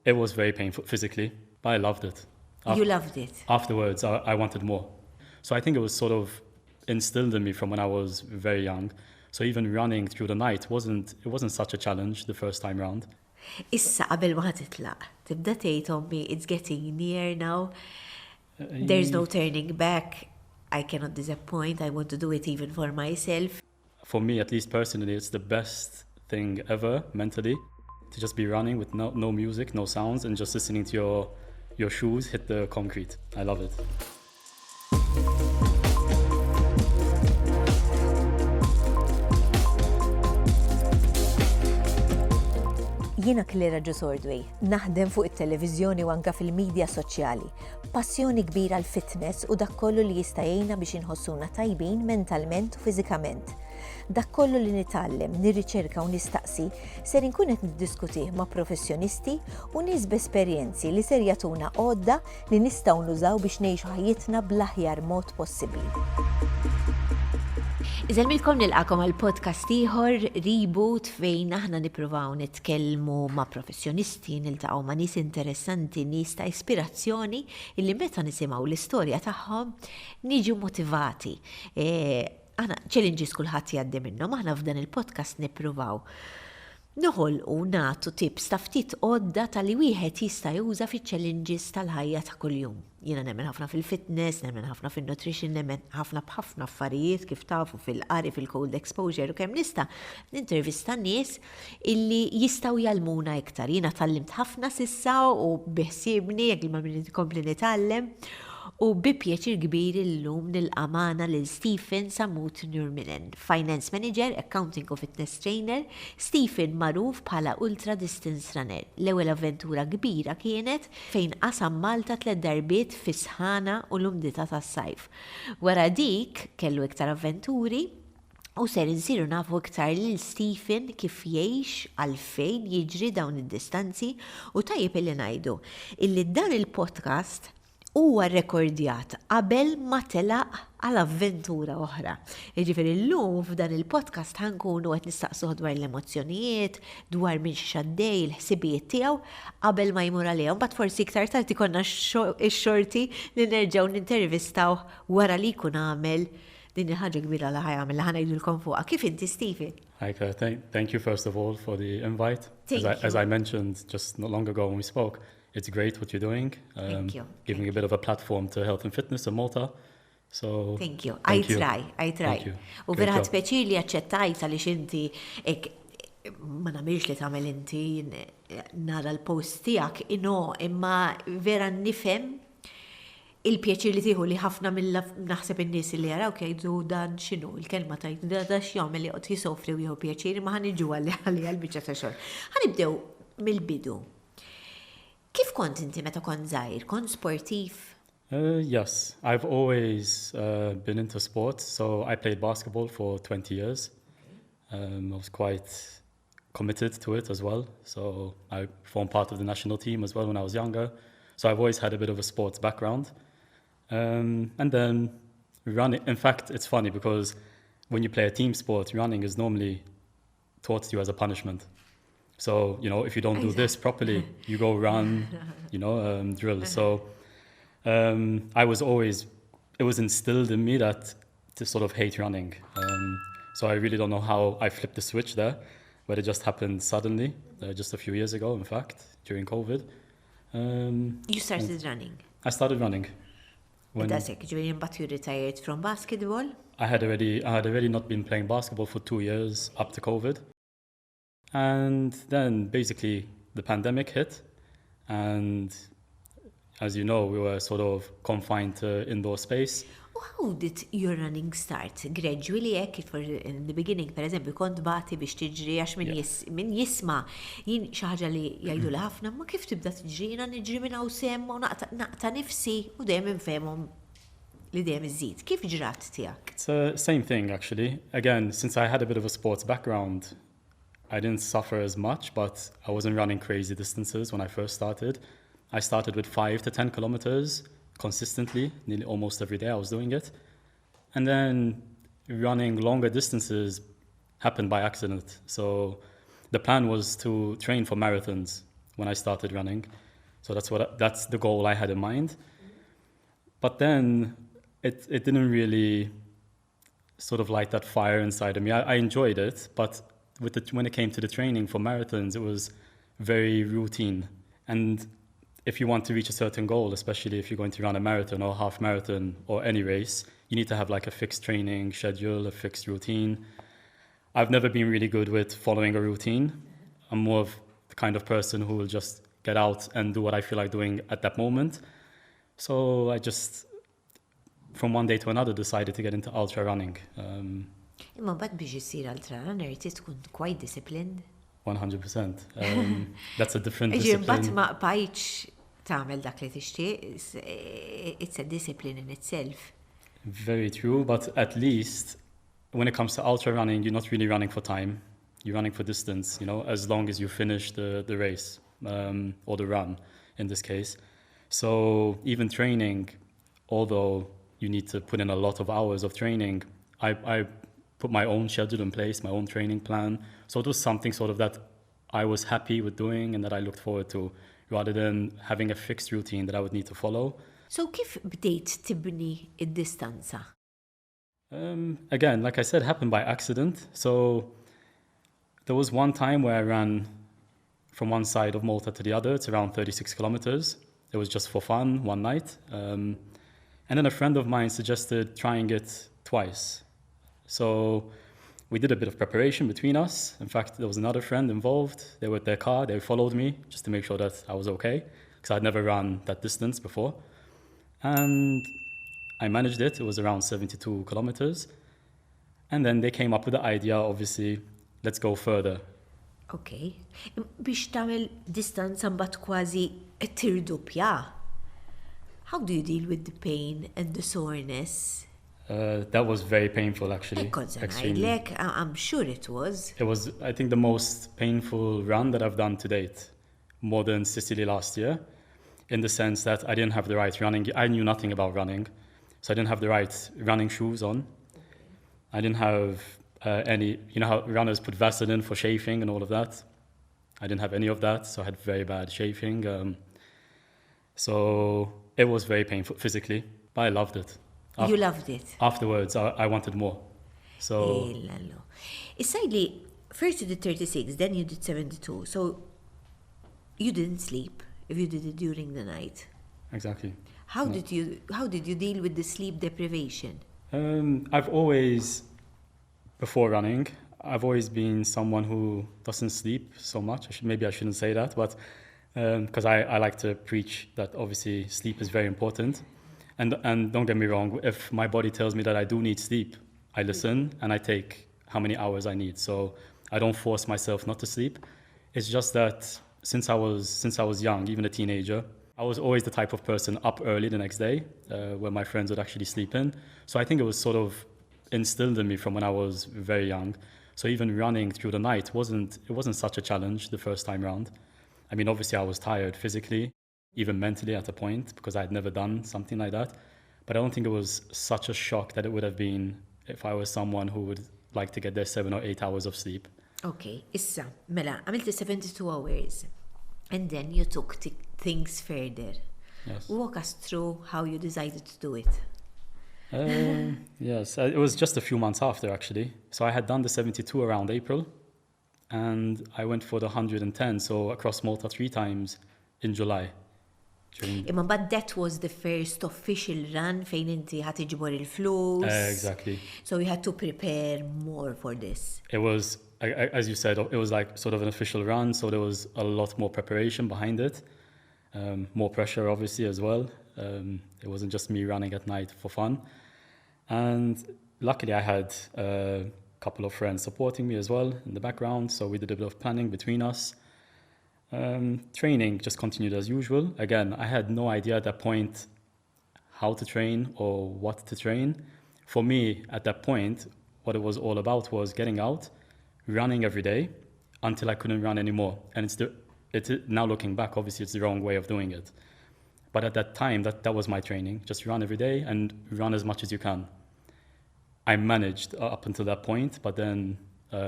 It was very painful physically, but I loved it. You loved it? Afterwards, I wanted more. So I think it was sort of instilled in me from when I was very young. So even running through the night wasn't such a challenge the first time round. Issa qabel ma titlaq, tibda tgħid ommi it's getting near now. There's no turning back. I cannot disappoint. I want to do it even for myself. For me, at least personally, it's the best thing ever mentally to just be running with no music, no sounds, and just listening to your shoes hit the concrete. I love it. Jiena Klera Ġusordwi, naħdem fuq it-televiżjoni u anke fil-medja soċjali. Passjoni kbira l fitness u dak kollu li jista' jgħinna biex inħossuna tajbin mentalment u fiżikament. Dak kollu li nitgħallem, nirriċerka u nistaqsi ser inkun qed niddiskutih ma' professjonisti u nies b'esperjenzi li ser jagħtuna għodda li nistgħu nużaw biex ngħixu ħajjitna bl-aħjar mod possibbli. Iżelmilkom nilqakom għal podcast ieħor Reboot fejn aħna nippruvaw nitkellmu ma' professjonisti, niltaqgħu ma' nies interessanti, nies ta' ispirazzjoni illi meta nisimgħu l-istorja tagħhom niġu motivati. Aħna challenges kulħadd jgħaddi minnhom, aħna f'dan il-podcast nippruvaw noħolqu nagħtu tips ta' ftit għodda tal-li wieħed jista' juża fiċ-challenges tal-ħajja ta' kuljum. Jiena nemmen ħafna fil-fitness, nemmen ħafna fil-nutrition, nemmen ħafna b'ħafna affarijiet kif tafu fil-qari, fil-cold exposure u kemm nista' nintervista nies illi jistgħu jalmuna iktar. Jiena tallimt ħafna sissa u biħsiebni jekk ma kompli nitgħallem. U bi pjaċir kbir illum nilqamana lil Sammut Nurminen, Finance Manager, Accounting u Fitness Trainer. Stephen magħruf bħala Ultra Distance Runner. L-ewwel avventura kbira kienet fejn qasam Malta 3 darbiet fis-sħana u l-umdita tas-sajf. Wara dik kellu iktar avventuri u ser insiru nafu iktar lil Stephen kif jgħix għalfejn jiġri dawn id-distanzi u tajjeb illi ngħidu illi dan il-podcast huwa rrekordjat qabel ma telaq għal avventura oħra. Jiġifieri llum f'dan il-podcast ħankunu qed nistaqsuh dwar l-emozzjonijiet, dwar min x'għaddej, il-ħsibijiet tiegħu qabel ma jmur għalihom. Mbagħad forsi iktar tard ikollna x-xorti li nerġgħu nintervistaw wara li jkun għamel din il-ħaġa kbira li ħajgħamel li ħanajdulkom fuqha. Kif inti, Stephen? Thank you first of all for the invite. As I mentioned just not long ago when we spoke, it's great what you're doing. Thank you. Giving a bit of a platform to health and fitness in Malta. So thank you. I try. Thank you. U vera ħadd speċir li aċċettajt għaliex inti ma nagħmilx li tagħmel inti nara l-post tiegħek imma vera nifhem il-pjaċir li tieħu li ħafna naħseb in-nies li jarawk jgħidu dan x'inhu il-kelma tajt da x'jagħmel li qed jisofri u jieħu pjaċir ma ħaniġu għalli għall-biċċa ta' xogħol. Ħanibdew mill-bidu. Kif kont inti meta kont żgħir? Kont sportiv? Yes, I've always been into sports. So I played basketball for 20 years. I was quite committed to it as well. So I formed part of the national team as well when I was younger. So I've always had a bit of a sports background. And then running, in fact, it's funny because when you play a team sport, running is normally taught to you as a punishment. So, if you don't do this properly, you go run, drill. So it was instilled in me that to sort of hate running. So I really don't know how I flipped the switch there, but it just happened suddenly, just a few years ago, in fact, during COVID. You started running? I started running. That's it. But you retired from basketball? I had already not been playing basketball for 2 years up to COVID. And then basically the pandemic hit, and as you know, we were sort of confined to indoor space. How did your running start? Gradually, in the beginning, per eżempju, kont bati biex tiġri għax min jisma jien xi ħaġa li jgħidu li ħafna, ma kif tibda tiġri, jiena niġri minn hawn semma u naqta' nifsi u dejjem infehmhom li dejjem iżid. Kif ġrat tiegħek? It's the same thing actually. Again, since I had a bit of a sports background, I didn't suffer as much, but I wasn't running crazy distances when I first started. I started with 5 to 10 kilometers consistently, nearly almost every day I was doing it. And then running longer distances happened by accident. So the plan was to train for marathons. when I started running. So that's the goal I had in mind. But then it didn't really sort of light that fire inside of me. I enjoyed it, but when it came to the training for marathons, it was very routine. And if you want to reach a certain goal, especially if you're going to run a marathon or a half marathon or any race, you need to have like a fixed training schedule, a fixed routine. I've never been really good with following a routine. I'm more of the kind of person who will just get out and do what I feel like doing at that moment. So I just, from one day to another, decided to get into ultra running. Imma bad biex jissir ultra runner, tkun quite disciplined. 100%. That's a different Ġir bat discipline. ma bajċ tagħmel dak li tixtieq, it's a discipline in itself. Very true, but at least when it comes to ultra running, you're not really running for time. You're running for distance, you know, as long as you finish the race or the run in this case. So even training, although you need to put in a lot of hours of training, I put my own schedule in place, my own training plan. So it was something sort of that I was happy with doing and that I looked forward to, rather than having a fixed routine that I would need to follow. So kif bdejt tibni id-distanza? Again, like I said, happened by accident. So there was one time where I ran from one side of Malta to the other. It's around 36 kilometers. It was just for fun, one night. And then a friend of mine suggested trying it twice. So we did a bit of preparation between us. In fact, there was another friend involved. They were at their car. They followed me just to make sure that I was okay, because I'd never run that distance before. And I managed it. It was around 72 kilometers. And then they came up with the idea, obviously, let's go further. Okay. Biex tagħmel distanza mbagħad kważi tirdoppja. How do you deal with the pain and the soreness? That was very painful, actually. Extremely. I'm sure it was. It was, I think, the most painful run that I've done to date, more than Sicily last year, in the sense that I didn't have the right running. I knew nothing about running, so I didn't have the right running shoes on. I didn't have any, you know how runners put Vaseline for chafing and all of that? I didn't have any of that, so I had very bad chafing. So it was very painful physically, but I loved it. You loved it? Afterwards, I wanted more. So... Issa first you did 36, then you did 72. So you didn't sleep if you did it during the night. Exactly. How did you deal with the sleep deprivation? I've always, before running, I've always been someone who doesn't sleep so much. Maybe I shouldn't say that, but because I like to preach that obviously sleep is very important. And don't get me wrong, if my body tells me that I do need sleep, I listen and I take how many hours I need. So I don't force myself not to sleep. It's just that since I was young, even a teenager, I was always the type of person up early the next day where my friends would actually sleep in. So I think it was sort of instilled in me from when I was very young. So even running through the night wasn't such a challenge the first time round. I mean, obviously I was tired physically, even mentally at a point, because I had never done something like that. But I don't think it was such a shock that it would have been if I was someone who would like to get their 7 or 8 hours of sleep. Okay, issa, mela, għamilti 72 hours, and then you took things further. Yes. Walk us through how you decided to do it. Yes, it was just a few months after, actually. So I had done the 72 around April, and I went for the 110, so across Malta 3 times in July. But that was the first official run fejn inti ħad iġbor il-flus. Exactly. So you had to prepare more for this. It was, as you said, it was like sort of an official run, so there was a lot more preparation behind it. More pressure, obviously, as well. It wasn't just me running at night for fun. And luckily I had a couple of friends supporting me as well in the background, so we did a bit of planning between us. Training just continued as usual. Again, I had no idea at that point how to train or what to train. For me, at that point, what it was all about was getting out, running every day until I couldn't run anymore. And now looking back, obviously it's the wrong way of doing it. But at that time, that was my training. Just run every day and run as much as you can. I managed up until that point, but then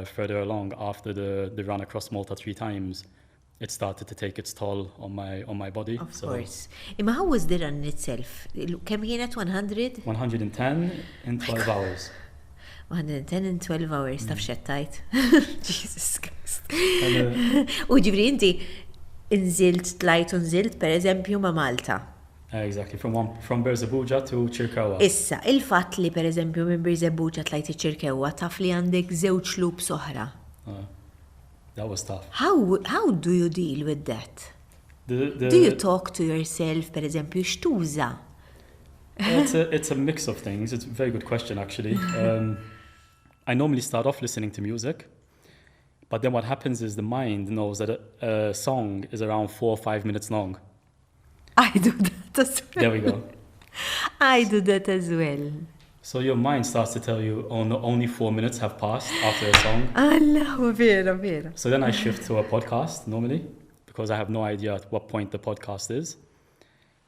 further along, after the run across Malta 3 times, it started to take its toll on my body. Of course. Imma how was the run itself? Kemm kienet 100? 110 in 12 hours. 110 in 12 hours, taf xettajt. Jesus Christ. U ġifri inti nżilt, tlajt u nżilt, per eżempju, ma' Malta. Exactly, from Birżebbuġa to Ċirkewwa. Issa, il-fatt li per eżempju minn Birżebbuġa tlajt iċ-Ċirkewwa taf li għandek żewġ loops oħra. That was tough. How do you deal with that? Do you talk to yourself, per eżempju, x'tuża? It's a mix of things. It's a very good question, actually. I normally start off listening to music, but then what happens is the mind knows that a song is around 4 or 5 minutes long. I do that as well. There we go. I do that as well. So your mind starts to tell you, oh, no, only 4 minutes have passed after a song. Allah, vera. So then I shift to a podcast normally, because I have no idea at what point the podcast is.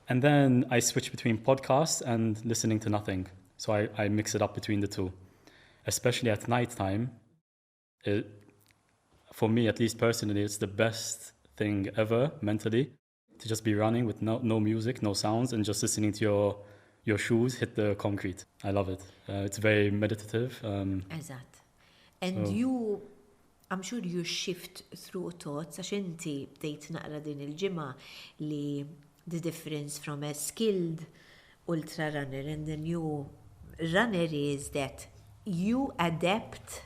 And then I switch between podcasts and listening to nothing. So I mix it up between the two. Especially at night time, for me, at least personally, it's the best thing ever mentally to just be running with no music, no sounds, and just listening to your shoes hit the concrete. I love it. It's very meditative. Exact. And I'm sure you shift through thoughts, għax inti bdejt naqra din il-ġimgħa li the difference from a skilled ultra runner and the new runner is that you adapt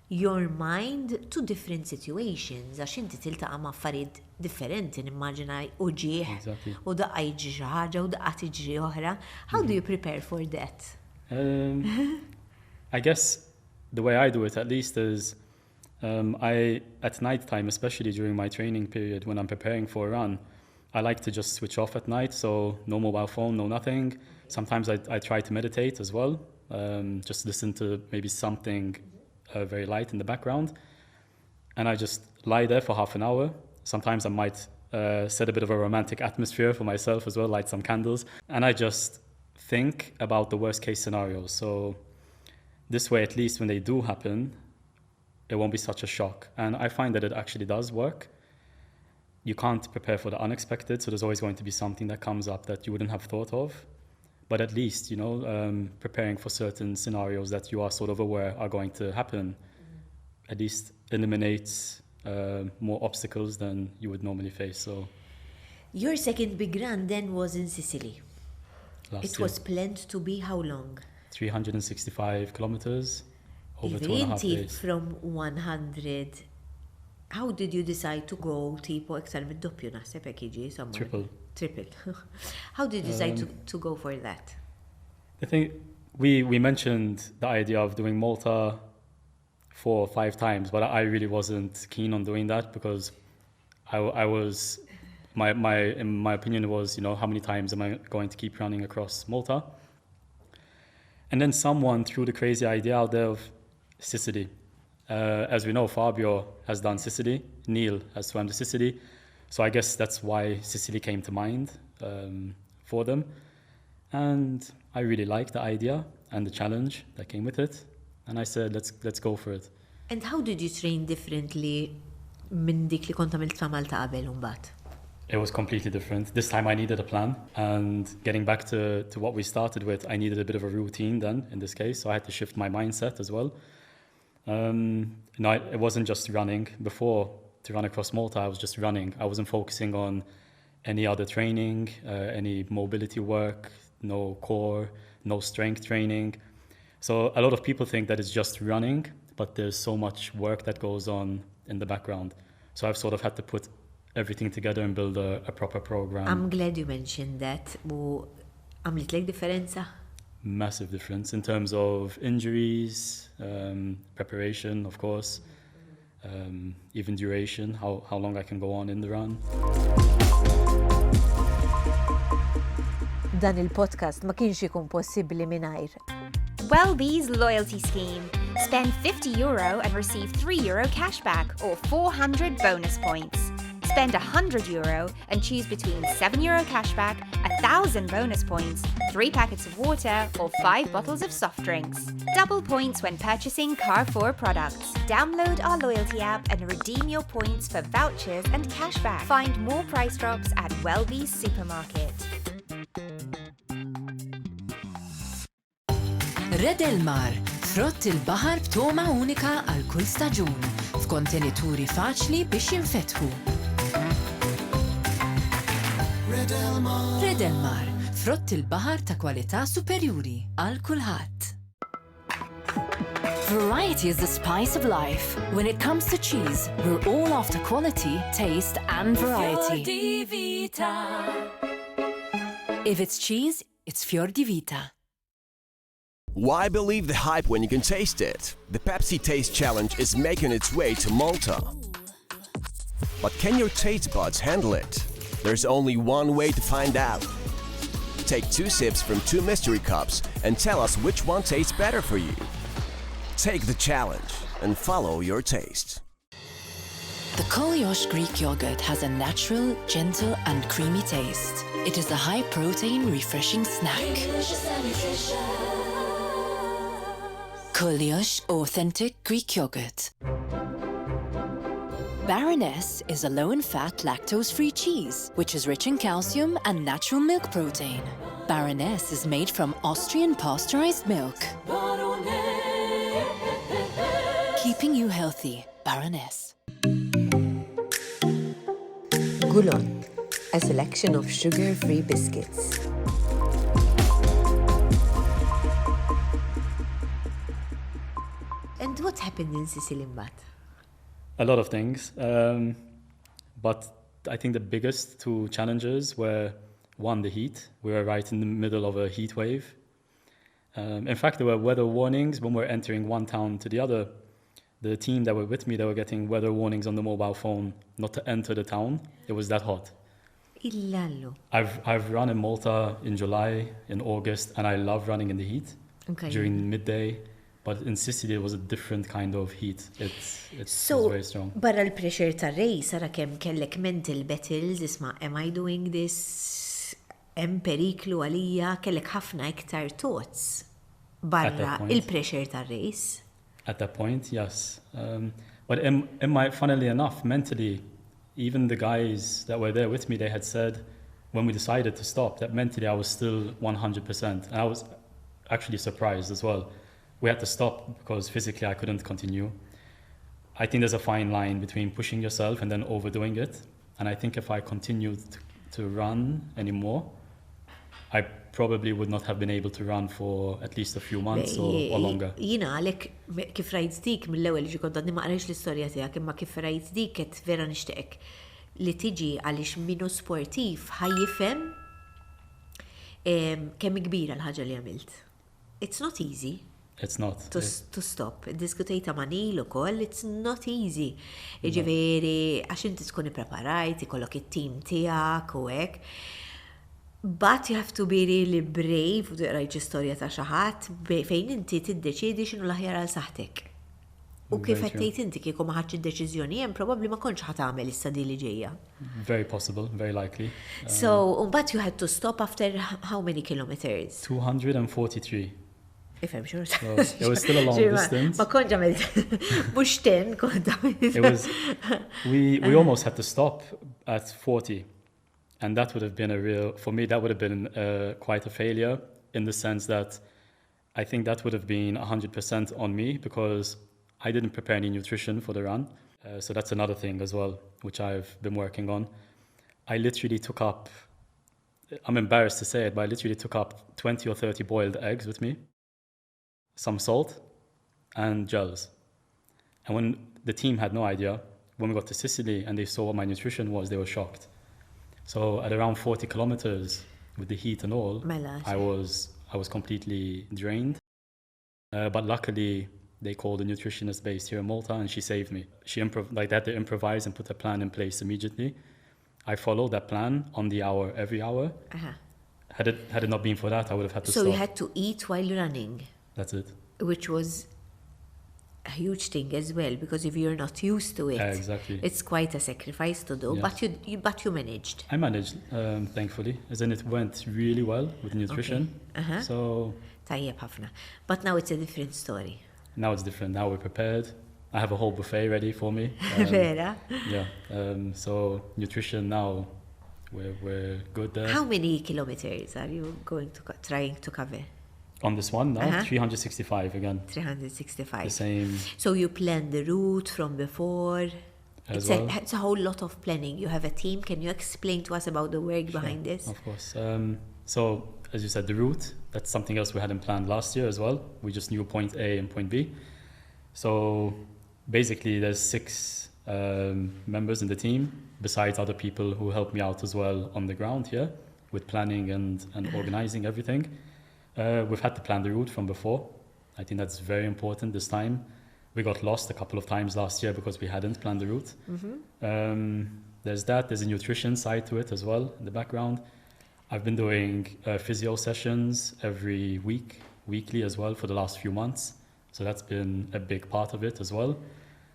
your mind to different situations. Għax inti tiltaqa' ma' affarijiet differenti, nimmaġina u ġieħ, u daqqa jiġri xi ħaġa, u daqqa tiġri oħra. How do you prepare for that? I guess the way I do it, at least, is at night time, especially during my training period when I'm preparing for a run, I like to just switch off at night, so no mobile phone, no nothing. Sometimes I try to meditate as well, just listen to maybe something very light in the background. And I just lie there for half an hour. Sometimes I might set a bit of a romantic atmosphere for myself as well, light some candles. And I just think about the worst case scenarios. So this way, at least when they do happen, it won't be such a shock. And I find that it actually does work. You can't prepare for the unexpected, so there's always going to be something that comes up that you wouldn't have thought of. But at least, preparing for certain scenarios that you are sort of aware are going to happen, at least eliminates more obstacles than you would normally face. So, your second big run then was in Sicily. It was planned to be how long? 365 kilometers, over 2.5 days. From 100, how did you decide to go tipo iktar mid-doppju naħseb hekk jiġi somewhere? Triple. How did you decide to go for that? I think we mentioned the idea of doing Malta 4 or 5 times, but I really wasn't keen on doing that because I was in my opinion was, how many times am I going to keep running across Malta? And then someone threw the crazy idea out there of Sicily. As we know, Fabio has done Sicily, Neil has swam the Sicily, so I guess that's why Sicily came to mind for them. And I really liked the idea and the challenge that came with it, and I said, let's go for it. And how did you train differently minn dik li kont għamilt fa' Malta qabel mbagħad? It was completely different. This time I needed a plan, and getting back to what we started with, I needed a bit of a routine then, in this case, so I had to shift my mindset as well. It wasn't just running. Before, to run across Malta, I was just running. I wasn't focusing on any other training, any mobility work, no core, no strength training. So a lot of people think that it's just running, but there's so much work that goes on in the background. So I've sort of had to put everything together and build a proper program. I'm glad you mentioned that. Għamlet lek differenza? Massive difference in terms of injuries, preparation, of course, even duration, how long I can go on in the run. Dan il-podcast ma kienx ikun possibbli mingħajr. Wellbe's loyalty scheme. Spend €50 and receive €3 cashback or 400 bonus points. Spend €100 and choose between €7 cashback, 1,000 bonus points, 3 packets of water, or 5 bottles of soft drinks. Double points when purchasing Carrefour products. Download our loyalty app and redeem your points for vouchers and cashback. Find more price drops at Welby's Supermarket. Red il-mar, frott il-baħar b'toma unika għal kull staġun, f'kontenituri faċli biex jinfetħu. Red il-mar, frott il-baħar ta' kwalità superjuri għal kulħadd. Variety is the spice of life. When it comes to cheese, we're all after quality, taste and variety. If it's cheese, it's Fior di Vita. Why believe the hype when you can taste it? The Pepsi Taste Challenge is making its way to Malta. But can your taste buds handle it? There's only one way to find out. Take 2 sips from 2 mystery cups and tell us which one tastes better for you. Take the challenge and follow your taste. The Kolyosh Greek yogurt has a natural, gentle and creamy taste. It is a high-protein, refreshing snack. Kolyosh Authentic Greek Yogurt. Baroness is a low-in-fat, lactose-free cheese, which is rich in calcium and natural milk protein. Baroness is made from Austrian pasteurized milk. Keeping you healthy, Baroness. Gulon, a selection of sugar-free biscuits. And what happened in Sicily, Mbat? A lot of things, but I think the biggest 2 challenges were, one, the heat. We were right in the middle of a heat wave. In fact, there were weather warnings when we were entering one town to the other. The team that were with me, they were getting weather warnings on the mobile phone not to enter the town. It was that hot. Illallo. I've run in Malta in July, in August, and I love running in the heat during midday. But in Sicily, it was a different kind of heat. It was very strong. Barra l-pressure tar-rejs, ara kemm kellek mental battles, isma' am I doing this? Hemm periklu għalija, kellek ħafna iktar thoughts barra il-pressure tar-rejs. At that point, yes. But funnily enough, mentally, even the guys that were there with me, they had said, when we decided to stop, that mentally I was still 100%. And I was actually surprised as well. We had to stop because physically I couldn't continue. I think there's a fine line between pushing yourself and then overdoing it. And I think if I continued to run anymore, I probably would not have been able to run for at least a few months or longer. Jina, għalek kif rajt dik mill-ewel ġi kontat ma qrajx l-istorja tiegħek, imma kif rajt dik qed vera nixtieq li tiġi għaliex minnu sportiv ħajjifhem kemm kbira l-ħaġa li għamilt. It's not easy. It's not. To stop. Diskutejta ma' Nil ukoll, it's not easy. Jiġifieri għax inti tkun ippreparajt, ikollok it-tim tiegħek u hekk. But you have to be really brave u tiqrajt istorja ta' xi ħadd fejn inti tiddeċiedi x'inhu l-aħjar għal saħħtek. U kif qed tgħid inti kieku ma ħadx id-deċiżjoni hemm probabbli ma kontx ħadd tagħmel issa din li ġejja. Very possible, very likely. So, but you had to stop after how many kilometers? 243. If I'm sure. So it was still a long distance. Ma konġa mux 10, konġa It was, we almost had to stop at 40. And that would have been for me, that would have been quite a failure in the sense that I think that would have been 100% on me because I didn't prepare any nutrition for the run. So that's another thing as well, which I've been working on. I literally took up, I'm embarrassed to say it, but I literally took up 20 or 30 boiled eggs with me, some salt and gels. And when the team had no idea, when we got to Sicily and they saw what my nutrition was, they were shocked. So at around 40 kilometers with the heat and all, I was completely drained. But luckily, they called a nutritionist based here in Malta and she saved me. She they had to improvise and put a plan in place immediately. I followed that plan on the hour, every hour. Had it not been for that, I would have had to stop. So you had to eat while running? That's it. Which was a huge thing as well, because if you're not used to it, exactly. it's quite a sacrifice to do, Yes. but you managed. I managed, thankfully, as in it went really well with nutrition. Uh-huh. So Tajjeb ħafna. But now it's a different story. now it's different. Now we're prepared. I have a whole buffet ready for me. Vera? Yeah. So nutrition now, we're good there. How many kilometers are you trying to cover? On this one now, Uh-huh. 365 again. 365. The same So you plan the route from before. as It's, well. it's a whole lot of planning. You have a team. Can you explain to us about the work Sure, behind this? Of course. So, as you said, the route, that's something else we hadn't planned last year as well. We just knew point A and point B. So, basically, there's 6 members in the team, besides other people who help me out as well on the ground here with planning and organizing everything. We've had to plan the route from before. I think that's very important this time. We got lost a couple of times last year because we hadn't planned the route. There's that. There's a nutrition side to it as well in the background. I've been doing physio sessions every weekly as well for the last few months. So that's been a big part of it as well.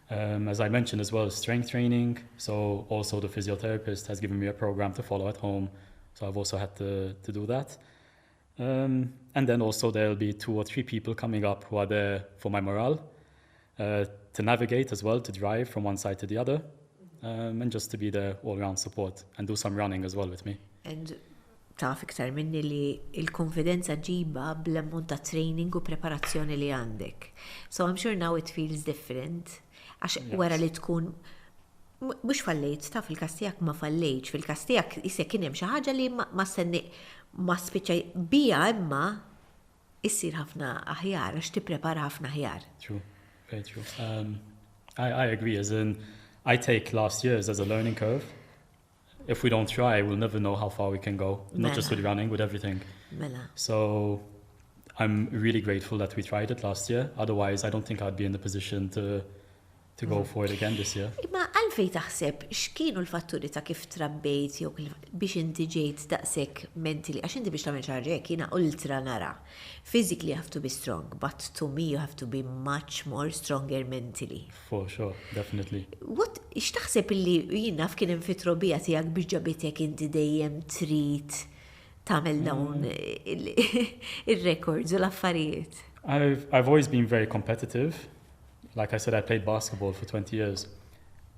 As I mentioned as well, strength training. So also the physiotherapist has given me a program to follow at home. So I've also had to do that. And then also there'll be 2 or 3 people coming up who are there for my morale, to navigate as well, to drive from one side to the other, and just to be there all-round support and do some running as well with me. And taf iktar minni li il-konfidenza ġiba bl-ammont ta' training u preparazzjoni li għandek. So I'm sure now it feels different. Għax wara li tkun mux fallejt, taf il-kastijak ma fallejt, fil-kastijak jisek kienem xaħġa li ma stenni ma spiċaj bija imma issir ħafna aħjar, għax tipprepara ħafna aħjar. True, very true. I agree, as in, I take last year's as a learning curve. If we don't try, we'll never know how far we can go, not just with running, with everything. Mela. So I'm really grateful that we tried it last year. Otherwise, I don't think I'd be in the position to go for it again this year. Imma għalfej taħseb x'kienu l-fatturi ta' kif trabbejt jew biex inti ġejt daqshekk mentally, għax inti biex tagħmel ċarġa hekk jiena ultra nara. Physically you have to be strong, but to me you have to be much more stronger mentally. For sure, definitely. X'taħseb illi jiena f'kien hemm fit-trobija tiegħek biex ġabitek inti dejjem trid tagħmel dawn ir-records u l-affarijiet? I've always been very competitive. Like I said, I played basketball for 20 years.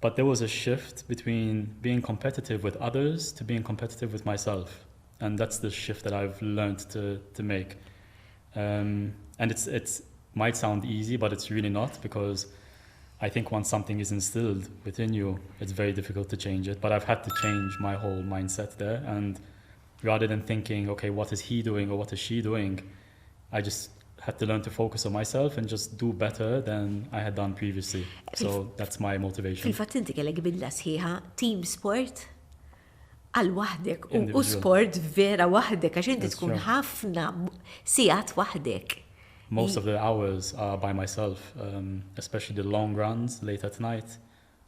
But there was a shift between being competitive with others to being competitive with myself. And that's the shift that I've learned to make. And it might sound easy, but it's really not, because I think once something is instilled within you, it's very difficult to change it. But I've had to change my whole mindset there. And rather than thinking, okay, what is he doing or what is she doing, I just had to learn to focus on myself and just do better than I had done previously. So that's my motivation. Fil-fatt inti kellek bidla sħiħa team sport għal waħdek u Individual. sport vera waħdek għax inti That's tkun true. ħafna sigħat waħdek. Most of the hours are by myself, especially the long runs late at night.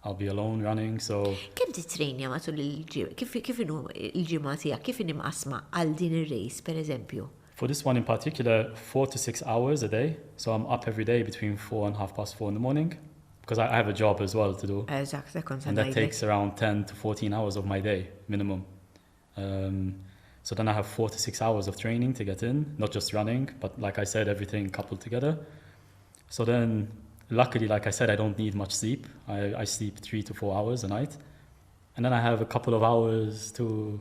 I'll be alone running, so Kemm titrejnja matul il-ġimgħa? Kif inhu il-ġimgħa tiegħek? Kif inhi mqasma għal din ir-race pereżempju? for this one in particular, 4 to 6 hours a day. So I'm up every day between 4 and 4:30 in the morning, because I have a job as well to do. Eżatt, And that takes around 10 to 14 hours of my day, minimum. So then I have 4 to 6 hours of training to get in, not just running, but like I said, everything coupled together. So then, luckily, like I said, I don't need much sleep. I sleep 3 to 4 hours a night. And then I have a couple of hours to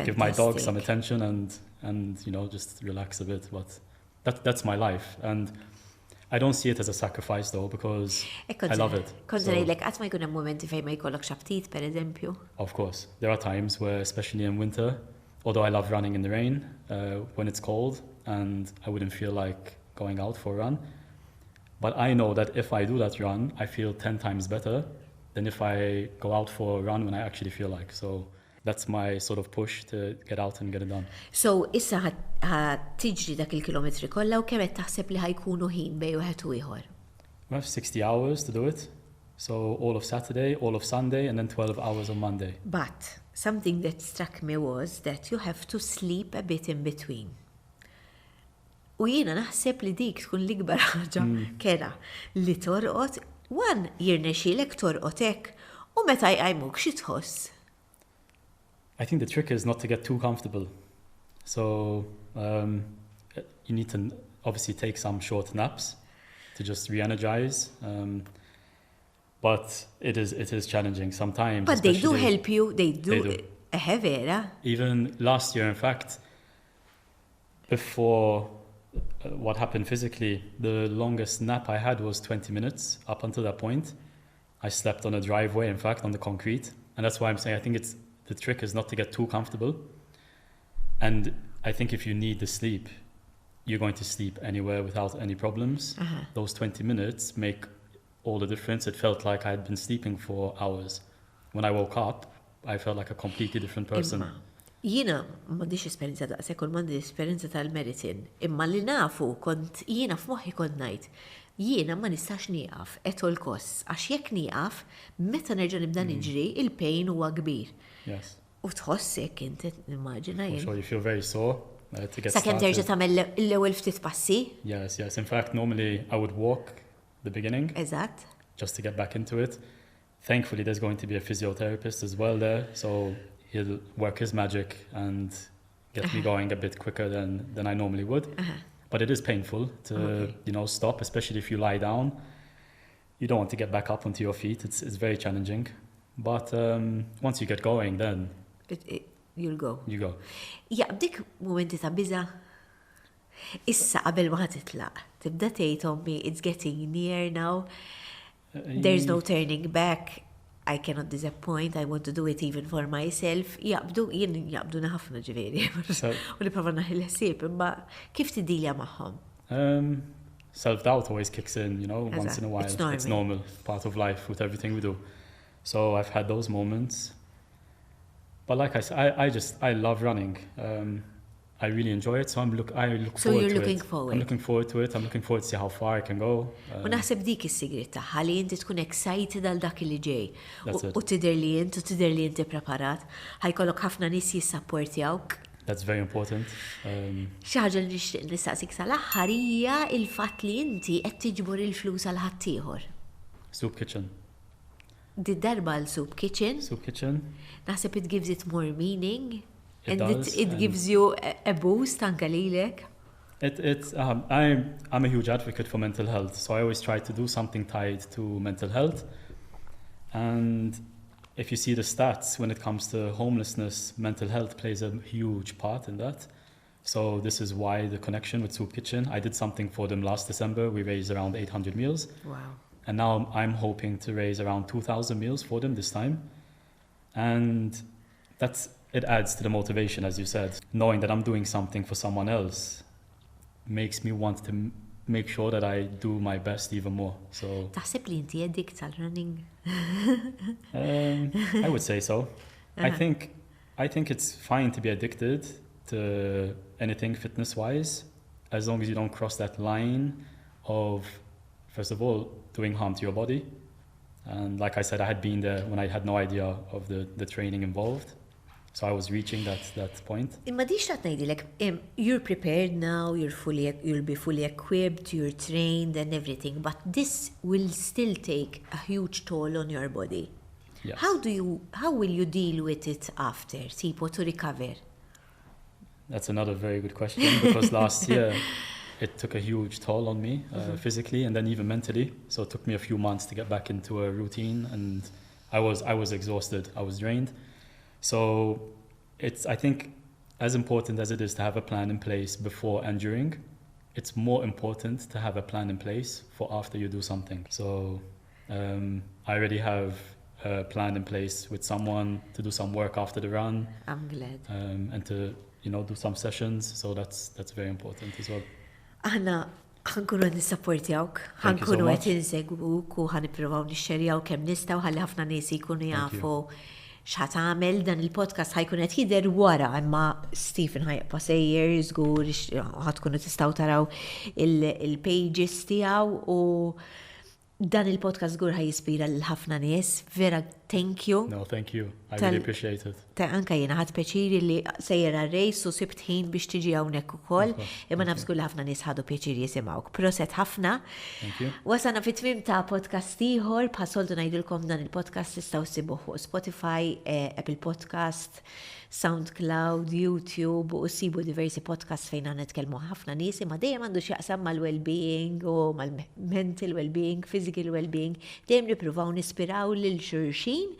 give my dog some attention and you know, just relax a bit. But that's my life. And I don't see it as a sacrifice though, because I love it. Konsiderejlek qatt ma jkun hemm momenti fejn ma jkollok xi ftit pereżempju. Of course. There are times where, especially in winter, although I love running in the rain, when it's cold and I wouldn't feel like going out for a run. But I know that if I do that run, I feel 10 times better than if I go out for a run when I actually feel like. So that's my sort of push to get out and get it done. So issa tiġri dak il-kilometri kollha u kemm qed taħseb li ħajkunu ħin bejn wieħed u ieħor? We have 60 hours to do it. So all of Saturday, all of Sunday, and then 12 hours on Monday. But something that struck me was that you have to sleep a bit in between. U jiena naħseb li dik tkun l-ikbar ħaġa kera li torqod, jirnexxielek torqod hekk u meta jqajmuk xi tħoss. I think the trick is not to get too comfortable. So you need to obviously take some short naps to just re-energize. But it is challenging sometimes. But they do help you. They do. Vera. Even last year, in fact, before what happened physically, the longest nap I had was 20 minutes. Up until that point, I slept on a driveway, in fact, on the concrete. And that's why I'm saying I think the trick is not to get too comfortable. And I think if you need the sleep, you're going to sleep anywhere without any problems. Those 20 minutes make all the difference. It felt like I had been sleeping for hours. When I woke up, I felt like a completely different person. Jiena m'għandix esperjenza daqshekk u m'għandi esperjenza tal-medicine. Imma li nafu jiena f'moħħi kont ngħid, jiena ma nistax nieqaf at all costs għax jekk nieqaf, meta nerġa' nibda niġri, il-pain huwa kbir. Yes. U tħossek inti nimmaġina jien. I'm sure you feel very sore to get started. Sakemm terġa' tagħmel l-ewwel ftit passi? Yes. In fact, normally I would walk the beginning. Eżatt. Just to get back into it. Thankfully, there's going to be a physiotherapist as well there, so he'll work his magic and get me going a bit quicker than I normally would. But it is painful to stop, especially if you lie down. You don't want to get back up onto your feet. It's very challenging. But once you get going, then you'll go. You go. Ja, b'dik momenti ta' biża. Issa qabel ma titlaq, tibda tgħid me it's getting near now. There's no turning back. I cannot disappoint. I want to do it even for myself. Jaqbduna ħafna ġifieri. U li prova naħi l-ħsieb, imma kif tiddilja magħhom? Self-doubt always kicks in, once in a while. It's normal, part of life with everything we do. So I've had those moments. But like I said, I love running. I really enjoy it, so I look forward to it. So you're looking forward? I'm looking forward to it. I'm looking forward to see how far I can go. U naħseb dik is-sigriet tagħha li inti tkun excited għal dak li ġej. U tidher li inti preparat. Ħajkollok ħafna nies jissapportjawk. That's very important. Xi ħaġa li nixtieq nistaqsik sal-aħħar hija l-fatt li inti qed tiġbor il-flus għal ħaddieħor. Soup kitchen. Darba l-soup kitchen. Soup kitchen. Naħseb it gives it more meaning. It gives you a boost anke lilek. I'm a huge advocate for mental health, so I always try to do something tied to mental health. And if you see the stats when it comes to homelessness, mental health plays a huge part in that. So this is why the connection with Soup Kitchen. I did something for them last December. We raised around 800 meals. Wow. And now I'm hoping to raise around 2,000 meals for them this time. And it adds to the motivation, as you said. Knowing that I'm doing something for someone else makes me want to make sure that I do my best even more. So taħseb li inti addict għal running? I would say so. I think it's fine to be addicted to anything fitness-wise, as long as you don't cross that line of, first of all, doing harm to your body. And like I said, I had been there when I had no idea of the training involved. So I was reaching that point. Imma diċ ta' ngħidilek, you're prepared now, you'll be fully equipped, you're trained and everything, but this will still take a huge toll on your body. Yes. How will you deal with it after, tipo to recover? That's another very good question, because last year it took a huge toll on me, physically and then even mentally. So it took me a few months to get back into a routine, and I was exhausted, I was drained. So I think as important as it is to have a plan in place before and during, it's more important to have a plan in place for after you do something. So I already have a plan in place with someone to do some work after the run. I'm glad. And to do some sessions. So that's very important as well. Aħna ħankunu għed nissapportjawk, ħankunu għed insegwuk u ħaniprovaw nixxerjaw kemm nistgħu ħalli ħafna nies jkunu jafu x'ħat għamel. Dan il-podcast ħajkun qed jidher wara, imma Stephen ħajqpa sejjer żgur ħadkunu tistgħu taraw il-pages tiegħu u dan il-podcast żgur ħajispira lil ħafna nies. Vera thank you. No, thank you. I really appreciate it. Anka jiena ħadd pjaċiri li sejjer għar-rejs u sibt ħin biex tiġi hawnhekk ukoll, imma naf żgur ħafna nies ħadu pjaċiri jisimgħuk. Proset ħafna. Thank you. Wasana fit-tmiem ta' podcast ieħor, bħasoltu ngħidilkom dan il-podcast tistgħu ssibuh fuq Spotify, Apple Podcast, SoundCloud, YouTube u ssibu diversi podcasts fejn għandna nitkellmu ħafna nies, imma dejjem għandu x'jaqsam mal-well-being u mal-mental well-being, physical well-being, dejjem nippruvaw nispiraw lil xulxin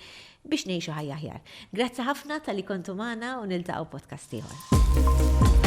biex ngħixu ħajja aħjar. Grazzi ħafna tal-li kontu magħna u niltaqgħu podcast ieħor.